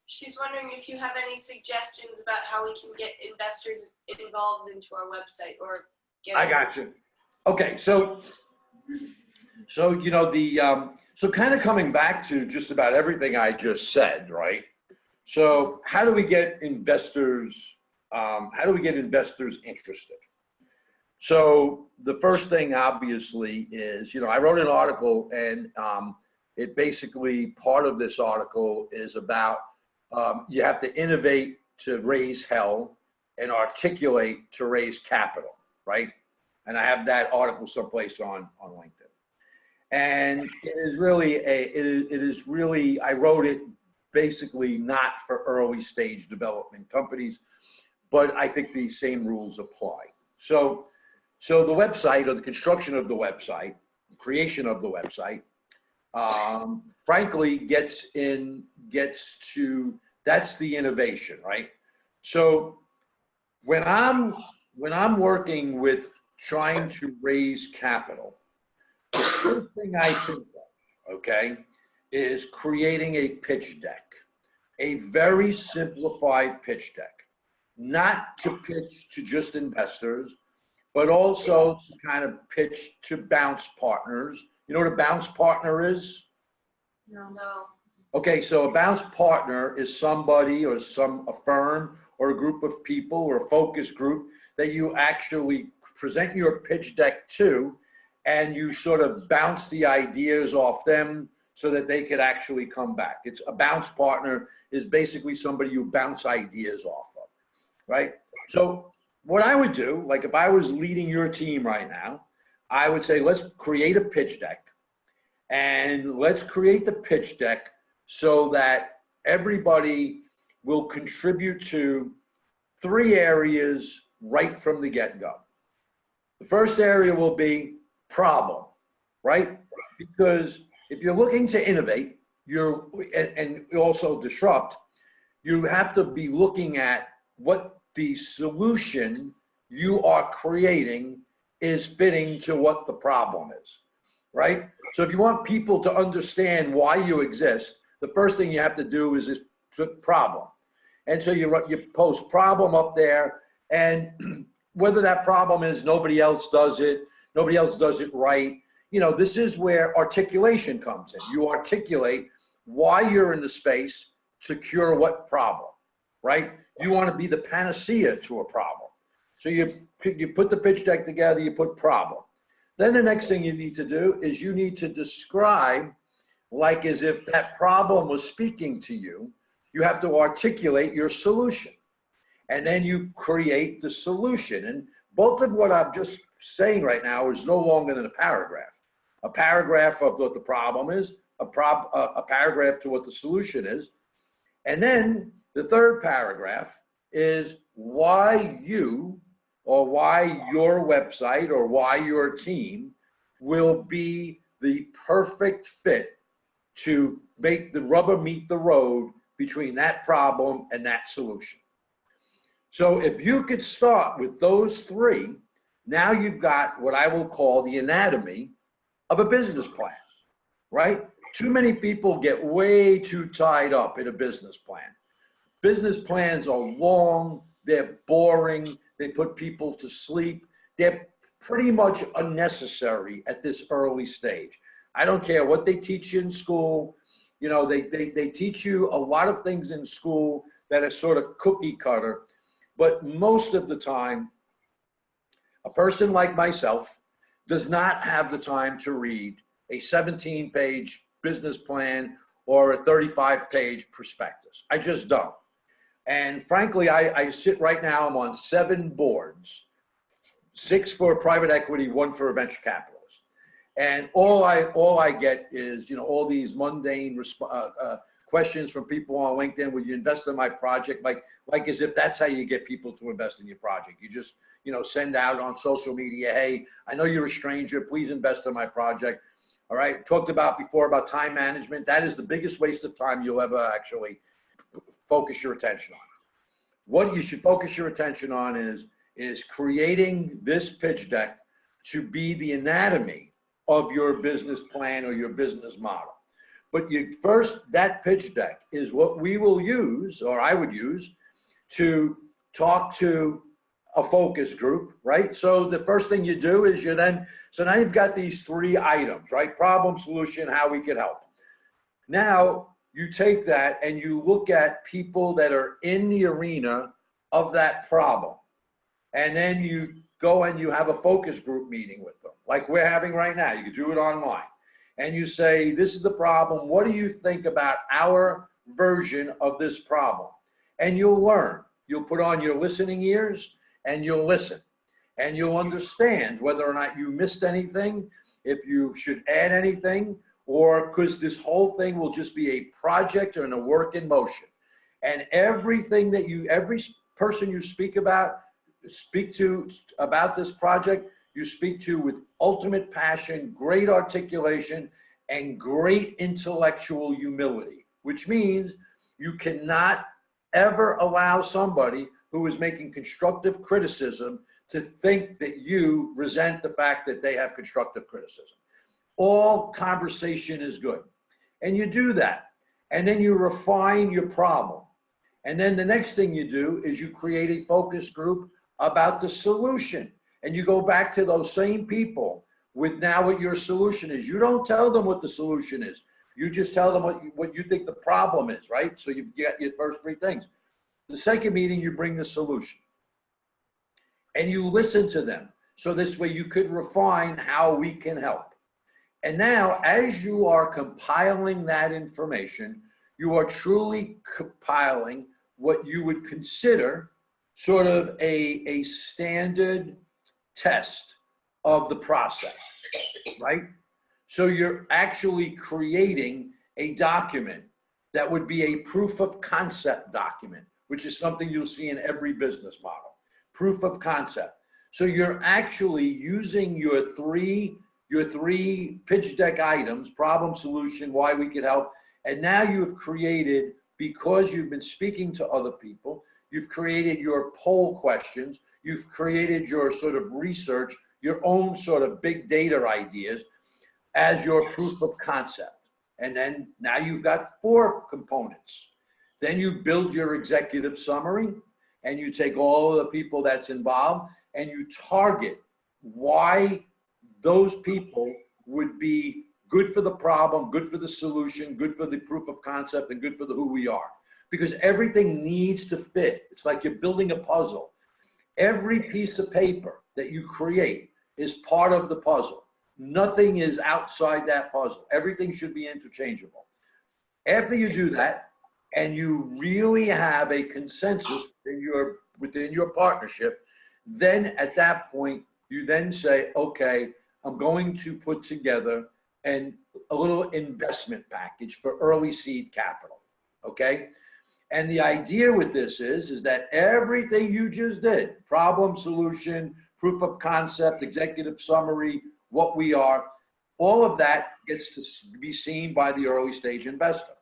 She's wondering if you have any suggestions about how we can get investors involved into our website or get. I got you. Okay, so you know so kind of coming back to just about everything I just said, right? So how do we get investors? How do we get investors interested? So the first thing, obviously, is, you know, I wrote an article, and it basically, part of this article is about you have to innovate to raise hell and articulate to raise capital, right? And I have that article someplace on LinkedIn. And it is really I wrote it basically not for early stage development companies, but I think the same rules apply. So the website, or the construction of the website, the creation of the website, frankly gets to, that's the innovation, right? So when I'm working with trying to raise capital, the first thing I think of, okay, is creating a pitch deck, a very simplified pitch deck, not to pitch to just investors, but also to kind of pitch to bounce partners. You know what a bounce partner is? No. Okay, so a bounce partner is somebody or a firm or a group of people or a focus group that you actually present your pitch deck to, and you sort of bounce the ideas off them so that they could actually come back. It's a bounce partner is basically somebody you bounce ideas off of, right? So what I would do, like if I was leading your team right now, I would say, let's create a pitch deck, and let's create the pitch deck so that everybody will contribute to 3 areas right from the get-go. The first area will be problem, right? Because if you're looking to innovate, and also disrupt, you have to be looking at what the solution you are creating is fitting to what the problem is, right? So if you want people to understand why you exist, the first thing you have to do is put problem. And so you post problem up there, and whether that problem is nobody else does it right, you know, this is where articulation comes in. You articulate why you're in the space to cure what problem, right? You want to be the panacea to a problem. So you put the pitch deck together, you put problem. Then the next thing you need to do is you need to describe, like as if that problem was speaking to you, you have to articulate your solution. And then you create the solution. And both of what I'm just saying right now is no longer than a paragraph. A paragraph of what the problem is, a paragraph to what the solution is. And then the third paragraph is why you, or why your website, or why your team will be the perfect fit to make the rubber meet the road between that problem and that solution. So if you could start with those 3, now you've got what I will call the anatomy of a business plan, right? Too many people get way too tied up in a business plan. Business plans are long, they're boring, they put people to sleep. They're pretty much unnecessary at this early stage. I don't care what they teach you in school. You know, they teach you a lot of things in school that are sort of cookie cutter, but most of the time, a person like myself does not have the time to read a 17-page business plan or a 35-page prospectus. I just don't. And frankly, I sit right now, I'm on 7 boards, 6 for private equity, 1 for a venture capitalist. And all I get is, you know, all these mundane questions from people on LinkedIn. Will you invest in my project? Like as if that's how you get people to invest in your project. You just, you know, send out on social media, hey, I know you're a stranger, please invest in my project. All right, talked about before about time management. That is the biggest waste of time you'll ever actually focus your attention on. What you should focus your attention on is creating this pitch deck to be the anatomy of your business plan or your business model. But first, that pitch deck is what we will use, or I would use, to talk to a focus group, right? So the first thing you do is so now you've got these 3 items, right? Problem, solution, how we could help. Now you take that and you look at people that are in the arena of that problem. And then you go and you have a focus group meeting with them, like we're having right now. You can do it online. And you say, this is the problem. What do you think about our version of this problem? And you'll learn. You'll put on your listening ears and you'll listen. And you'll understand whether or not you missed anything, if you should add anything, or because this whole thing will just be a project and a work in motion. And everything that every person you speak to about this project, you speak to with ultimate passion, great articulation, and great intellectual humility, which means you cannot ever allow somebody who is making constructive criticism to think that you resent the fact that they have constructive criticism. All conversation is good. And you do that. And then you refine your problem. And then the next thing you do is you create a focus group about the solution. And you go back to those same people with now what your solution is. You don't tell them what the solution is. You just tell them what you think the problem is, right? So you've got your first 3 things. The second meeting, you bring the solution. And you listen to them. So this way you could refine how we can help. And now, as you are compiling that information, you are truly compiling what you would consider sort of a standard test of the process, right? So you're actually creating a document that would be a proof of concept document, which is something you'll see in every business model. Proof of concept. So you're actually using your three pitch deck items, problem, solution, why we could help. And now you've created, because you've been speaking to other people, you've created your poll questions, you've created your sort of research, your own sort of big data ideas as your proof of concept. And then now you've got 4 components. Then you build your executive summary and you take all of the people that's involved and you target why those people would be good for the problem, good for the solution, good for the proof of concept, and good for the who we are. Because everything needs to fit. It's like you're building a puzzle. Every piece of paper that you create is part of the puzzle. Nothing is outside that puzzle. Everything should be interchangeable. After you do that, and you really have a consensus within your partnership, then at that point, you then say, okay, I'm going to put together a little investment package for early seed capital, okay? And the idea with this is that everything you just did, problem, solution, proof of concept, executive summary, what we are, all of that gets to be seen by the early stage investor.